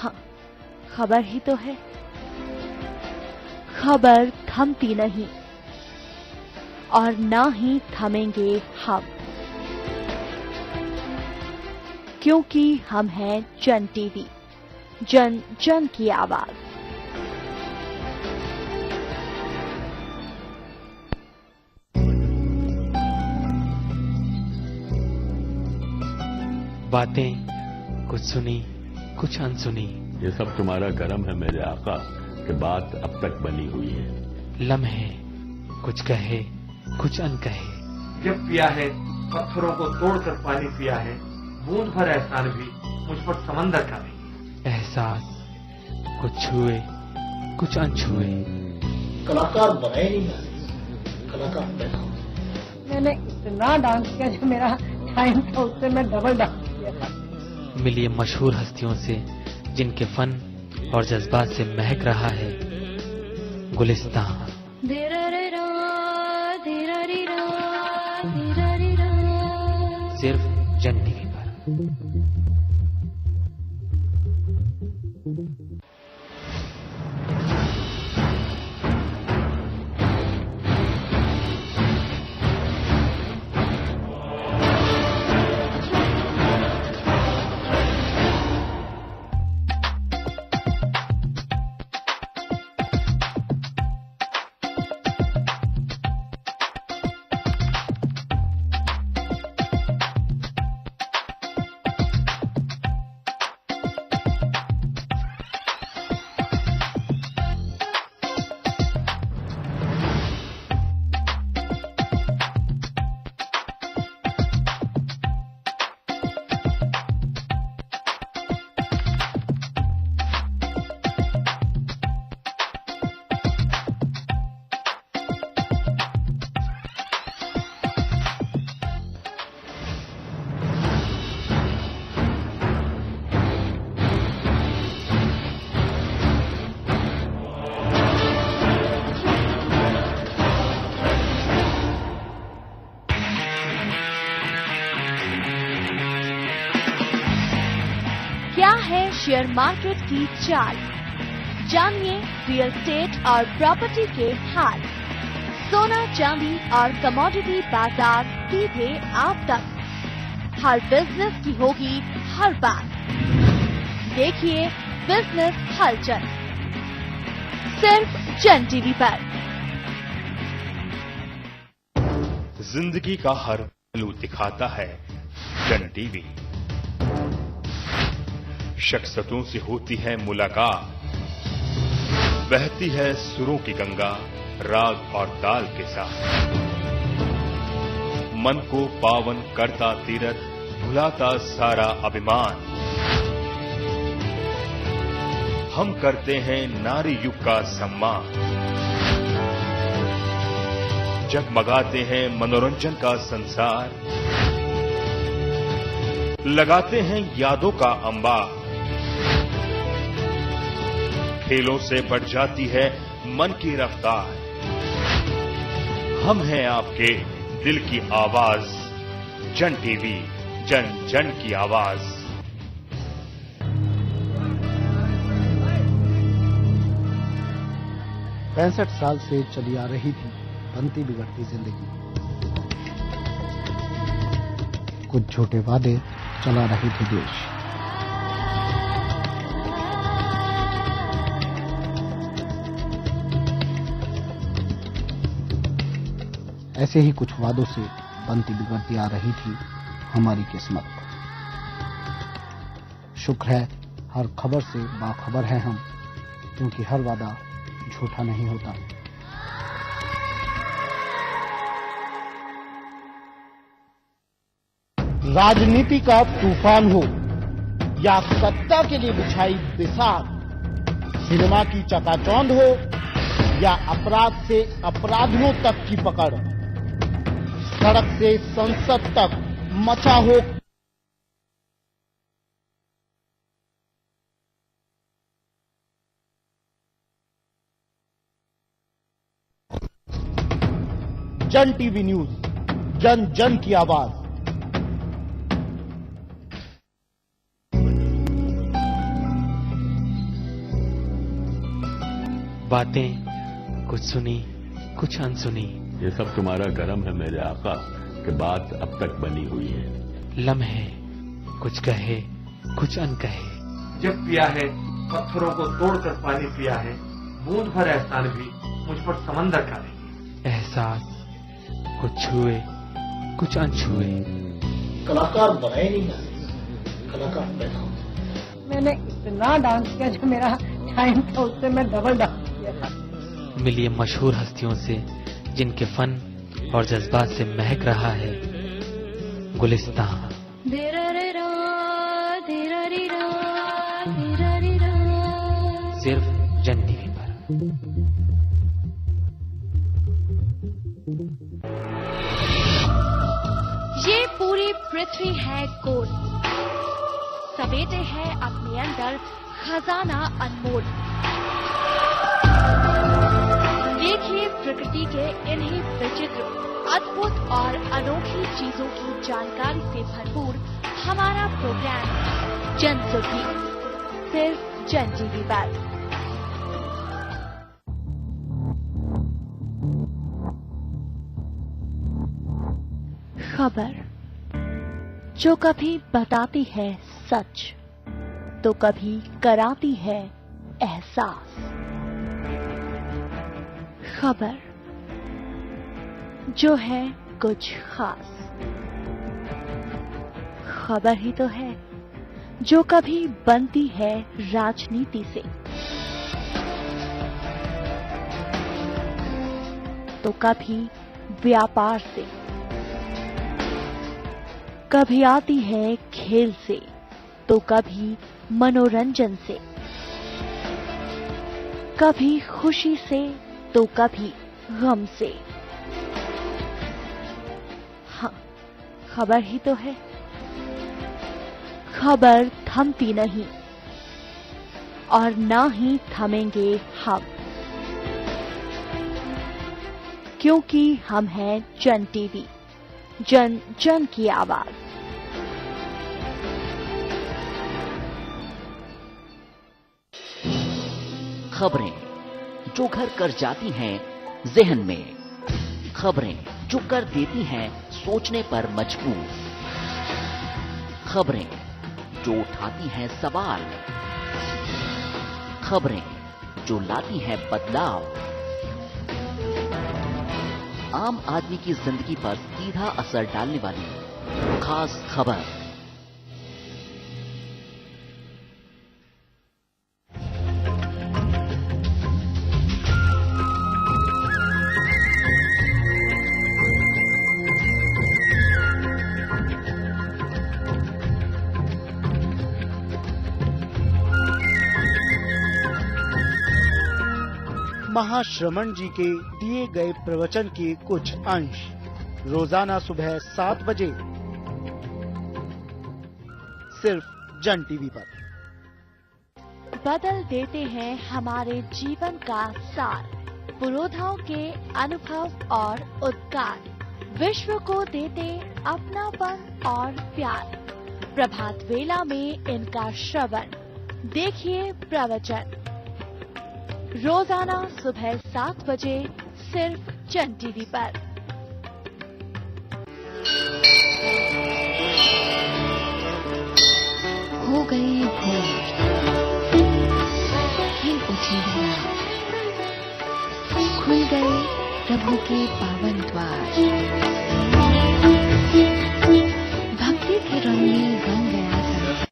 हाँ, खबर ही तो है। खबर थमती नहीं और ना ही थमेंगे हम, क्योंकि हम हैं जन टीवी, जन जन की आवाज। बातें कुछ सुनी कुछ अनसुनी, ये सब तुम्हारा करम है मेरे आका कि बात अब तक बनी हुई है। लम्हे कुछ कहे कुछ अनकहे, जब पिया है पत्थरों को तोड़कर पानी पिया है, बूंद भर एहसान भी मुझ पर समंदर का नहीं। एहसास कुछ छुए कुछ अनछुए। कलाकार बनाए नहीं, कलाकार बना। मैंने इतना डांस किया जो मेरा टाइम था उससे मैं डबल डांस किया था। मिलिए मशहूर हस्तियों से जिनके फन और जज्बात से महक रहा है गुलिस्तान। सिर्फ जन टीवी पर। क्या है शेयर मार्केट की चाल, जानिए रियल एस्टेट और प्रॉपर्टी के हाल। सोना चांदी और कमोडिटी बाजार सीधे आप तक, हर बिजनेस की होगी हर बात। देखिए बिजनेस हलचल सिर्फ जन टीवी पर। जिंदगी का हर पहलू दिखाता है जन टीवी। शख्सियतों से होती है मुलाकात, बहती है सुरों की गंगा राग और ताल के साथ। मन को पावन करता तीरथ, भुलाता सारा अभिमान। हम करते हैं नारी युग का सम्मान, जगमगाते हैं मनोरंजन का संसार, लगाते हैं यादों का अंबार। खेलों से बढ़ जाती है मन की रफ्तार। हम हैं आपके दिल की आवाज, जन टीवी, जन जन की आवाज। पैंसठ साल से चली आ रही थी बनती बिगड़ती जिंदगी। कुछ झूठे वादे चला रही थी देश। ऐसे ही कुछ वादों से बनती बिगड़ती आ रही थी हमारी किस्मत। शुक्र है हर खबर से बाखबर हैं हम, क्योंकि हर वादा झूठा नहीं होता। राजनीति का तूफान हो या सत्ता के लिए बिछाई बिसात, सिनेमा की चकाचौंध हो या अपराध से अपराधियों तक की पकड़, सड़क से संसद तक मचा हो जन टीवी न्यूज, जन जन की आवाज। बातें कुछ सुनी कुछ अनसुनी, ये सब तुम्हारा करम है मेरे आका कि बात अब तक बनी हुई है। लम्हे कुछ कहे कुछ अनकहे, जब पिया है पत्थरों को तोड़कर पानी पिया है, बूंद भर एहसान भी मुझ पर समंदर का नहीं। एहसास कुछ छुए कुछ अनछुए। कलाकार बनाए नहीं ना, कलाकार पैदा होते। मैंने इतना डांस किया, जो मेरा टाइम था उससे मैं डबल डांस किया था। मिलिए मशहूर हस्तियों से जिनके फन और जज्बात से महक रहा है गुलिस्तान। सिर्फ जन टीवी पर। ये पूरी पृथ्वी है गोल, समेटे है अपने अंदर खजाना अनमोल। देखिए प्रकृति के इन्हीं विचित्र, अद्भुत और अनोखी चीजों की जानकारी से भरपूर हमारा प्रोग्राम जनसुखी, सिर्फ जन टीवी पर। खबर जो कभी बताती है सच, तो कभी कराती है एहसास। खबर जो है कुछ खास, खबर ही तो है जो कभी बनती है राजनीति से, तो कभी व्यापार से, कभी आती है खेल से, तो कभी मनोरंजन से, कभी खुशी से, तो कभी गम से। हाँ, खबर ही तो है। खबर थमती नहीं और ना ही थमेंगे हम, क्योंकि हम हैं जन टीवी, जन जन की आवाज। खबरें जो घर कर जाती हैं जहन में, खबरें जो कर देती हैं सोचने पर मजबूर, खबरें जो उठाती हैं सवाल, खबरें जो लाती हैं बदलाव, आम आदमी की जिंदगी पर सीधा असर डालने वाली खास खबर। महाश्रमण जी के दिए गए प्रवचन के कुछ अंश रोजाना सुबह 7 बजे सिर्फ जन टीवी पर। बदल देते हैं हमारे जीवन का सार, पुरोधाओं के अनुभव और उद्गार, विश्व को देते अपनापन और प्यार। प्रभात वेला में इनका श्रवण, देखिए प्रवचन रोजाना सुबह 7 बजे सिर्फ जन टीवी पर। हो गई भोर, फिर उठी धरा, खुल गए प्रभु के पावन द्वार, भक्ति के रंग में रंग गया था।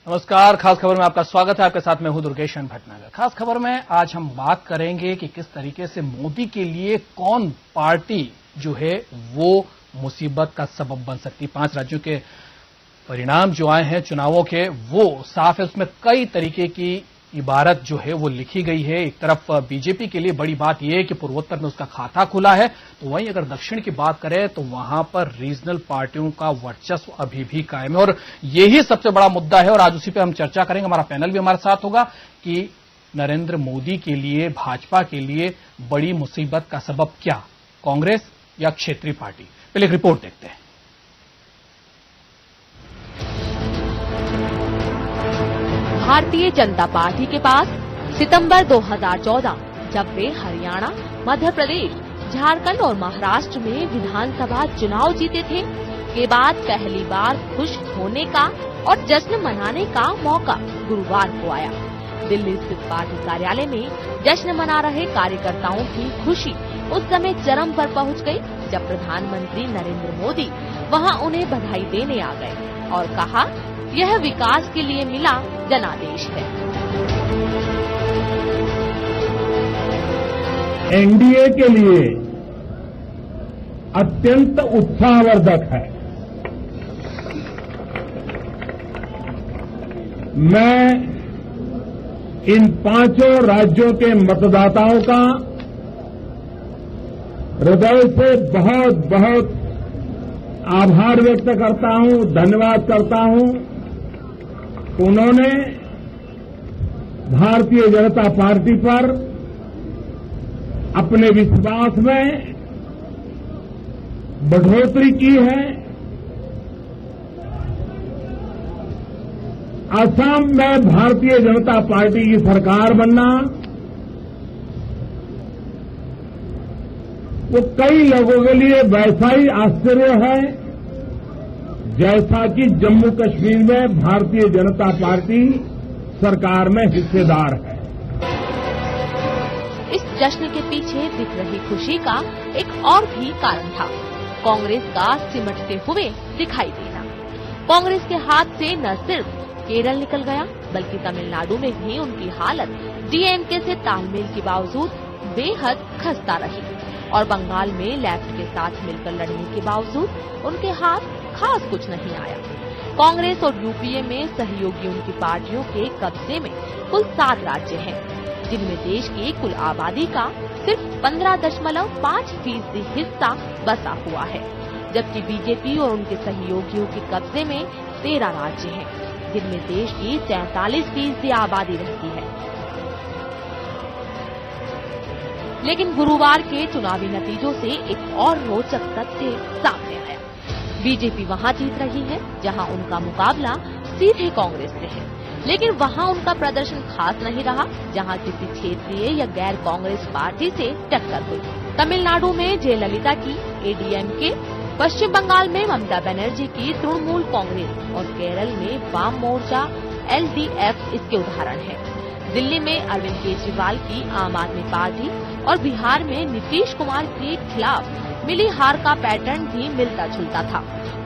नमस्कार, खास खबर में आपका स्वागत है। आपके साथ मैं हूं दुर्गेशन भटनागर। खास खबर में आज हम बात करेंगे कि किस तरीके से मोदी के लिए कौन पार्टी जो है वो मुसीबत का सबब बन सकती है। 5 राज्यों के परिणाम जो आए हैं चुनावों के वो साफ है, उसमें कई तरीके की इबारत जो है वो लिखी गई है। एक तरफ बीजेपी के लिए बड़ी बात यह है कि पूर्वोत्तर में उसका खाता खुला है, तो वहीं अगर दक्षिण की बात करें तो वहां पर रीजनल पार्टियों का वर्चस्व अभी भी कायम है और यही सबसे बड़ा मुद्दा है और आज उसी पे हम चर्चा करेंगे। हमारा पैनल भी हमारे साथ होगा कि नरेंद्र मोदी के लिए, भाजपा के लिए बड़ी मुसीबत का सबब क्या, कांग्रेस या क्षेत्रीय पार्टी। पहले एक रिपोर्ट देखते हैं। भारतीय जनता पार्टी के पास सितंबर 2014 जब वे हरियाणा, मध्य प्रदेश, झारखंड और महाराष्ट्र में विधानसभा चुनाव जीते थे के बाद पहली बार खुश होने का और जश्न मनाने का मौका गुरुवार को आया। दिल्ली स्थित पार्टी कार्यालय में जश्न मना रहे कार्यकर्ताओं की खुशी उस समय चरम पर पहुंच गई जब प्रधानमंत्री नरेंद्र मोदी वहां उन्हें बधाई देने आ गए और कहा, यह विकास के लिए मिला जनादेश है। एनडीए के लिए अत्यंत उत्साहवर्धक है। मैं इन 5 राज्यों के मतदाताओं का हृदय से बहुत बहुत आभार व्यक्त करता हूं, धन्यवाद करता हूं। उन्होंने भारतीय जनता पार्टी पर अपने विश्वास में बढ़ोतरी की है। असम में भारतीय जनता पार्टी की सरकार बनना वो कई लोगों के लिए वैसा ही आश्चर्य है जैसा कि जम्मू कश्मीर में भारतीय जनता पार्टी सरकार में हिस्सेदार है। इस जश्न के पीछे दिख रही खुशी का एक और भी कारण था, कांग्रेस का सिमटते हुए दिखाई देना। कांग्रेस के हाथ से न सिर्फ केरल निकल गया बल्कि तमिलनाडु में भी उनकी हालत डीएमके से तालमेल के बावजूद बेहद खस्ता रही और बंगाल में लेफ्ट के साथ मिलकर लड़ने के बावजूद उनके हाथ खास कुछ नहीं आया। कांग्रेस और यूपीए में सहयोगी उनकी पार्टियों के कब्जे में कुल 7 राज्य हैं, जिनमें देश की कुल आबादी का सिर्फ 15.5% हिस्सा बसा हुआ है, जबकि बीजेपी और उनके सहयोगियों के कब्जे में 13 राज्य हैं, जिनमें देश की 43% आबादी रहती है। लेकिन गुरुवार के चुनावी नतीजों से एक और रोचक तथ्य सामने आया। बीजेपी वहां जीत रही है जहां उनका मुकाबला सीधे कांग्रेस से है, लेकिन वहां उनका प्रदर्शन खास नहीं रहा जहां किसी क्षेत्रीय या गैर कांग्रेस पार्टी से टक्कर हुई। तमिलनाडु में जयललिता की एडीएमके, पश्चिम बंगाल में ममता बनर्जी की तृणमूल कांग्रेस और केरल में वाम मोर्चा एलडीएफ इसके उदाहरण हैं। दिल्ली में अरविंद केजरीवाल की आम आदमी पार्टी और बिहार में नीतीश कुमार के खिलाफ मिली हार का पैटर्न भी मिलता जुलता था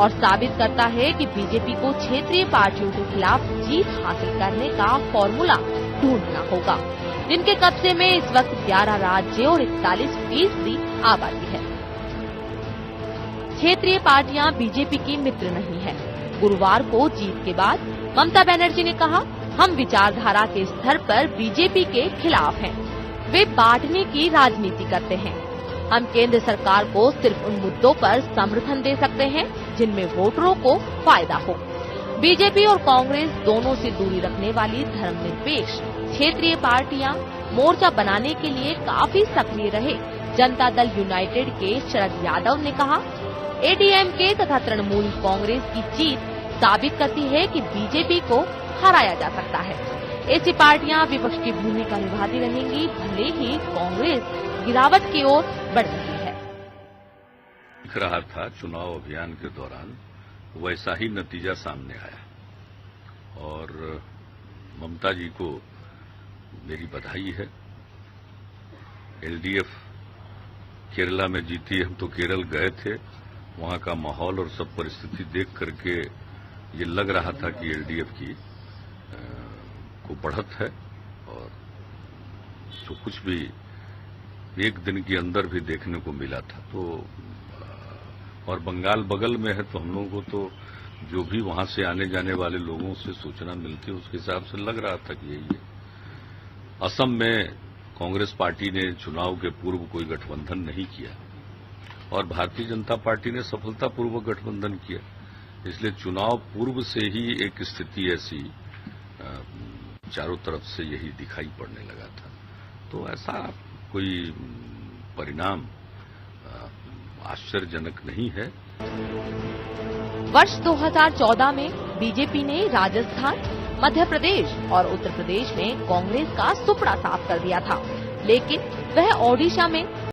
और साबित करता है कि बीजेपी को क्षेत्रीय पार्टियों के खिलाफ जीत हासिल करने का फॉर्मूला ढूंढना होगा, जिनके कब्जे में इस वक्त 11 राज्य और 41% आबादी है। क्षेत्रीय पार्टियां बीजेपी की मित्र नहीं है। गुरुवार को जीत के बाद ममता बनर्जी ने कहा, हम विचारधारा के स्तर पर बीजेपी के खिलाफ हैं। वे बांटने की राजनीति करते हैं। हम केंद्र सरकार को सिर्फ उन मुद्दों पर समर्थन दे सकते हैं जिनमें वोटरों को फायदा हो। बीजेपी और कांग्रेस दोनों से दूरी रखने वाली धर्मनिरपेक्ष क्षेत्रीय पार्टियां मोर्चा बनाने के लिए काफी सक्रिय रहे। जनता दल यूनाइटेड के शरद यादव ने कहा, एडीएमके तथा तृणमूल कांग्रेस की जीत साबित करती है कि बीजेपी को हराया जा सकता है। ऐसी पार्टियां विपक्ष की भूमिका निभाती रहेंगी, भले ही कांग्रेस गिरावट की ओर बढ़ रही है। दिख रहा था चुनाव अभियान के दौरान वैसा ही नतीजा सामने आया और ममता जी को मेरी बधाई है। एलडीएफ केरला में जीती। हम तो केरल गए थे, वहां का माहौल और सब परिस्थिति देख करके ये लग रहा था कि एलडीएफ की को बढ़त है और जो कुछ भी एक दिन के अंदर भी देखने को मिला था। तो और बंगाल बगल में है तो हम लोगों को तो जो भी वहां से आने जाने वाले लोगों से सूचना मिलती है उसके हिसाब से लग रहा था कि यही है। असम में कांग्रेस पार्टी ने चुनाव के पूर्व कोई गठबंधन नहीं किया और भारतीय जनता पार्टी ने सफलतापूर्वक गठबंधन किया, इसलिए चुनाव पूर्व से ही एक स्थिति ऐसी चारों तरफ से यही दिखाई पड़ने लगा था। तो ऐसा कोई परिणाम आश्चर्यजनक नहीं है। वर्ष 2014 में बीजेपी ने राजस्थान, मध्य प्रदेश और उत्तर प्रदेश में कांग्रेस का सुपड़ा साफ कर दिया था, लेकिन वह ओडिशा में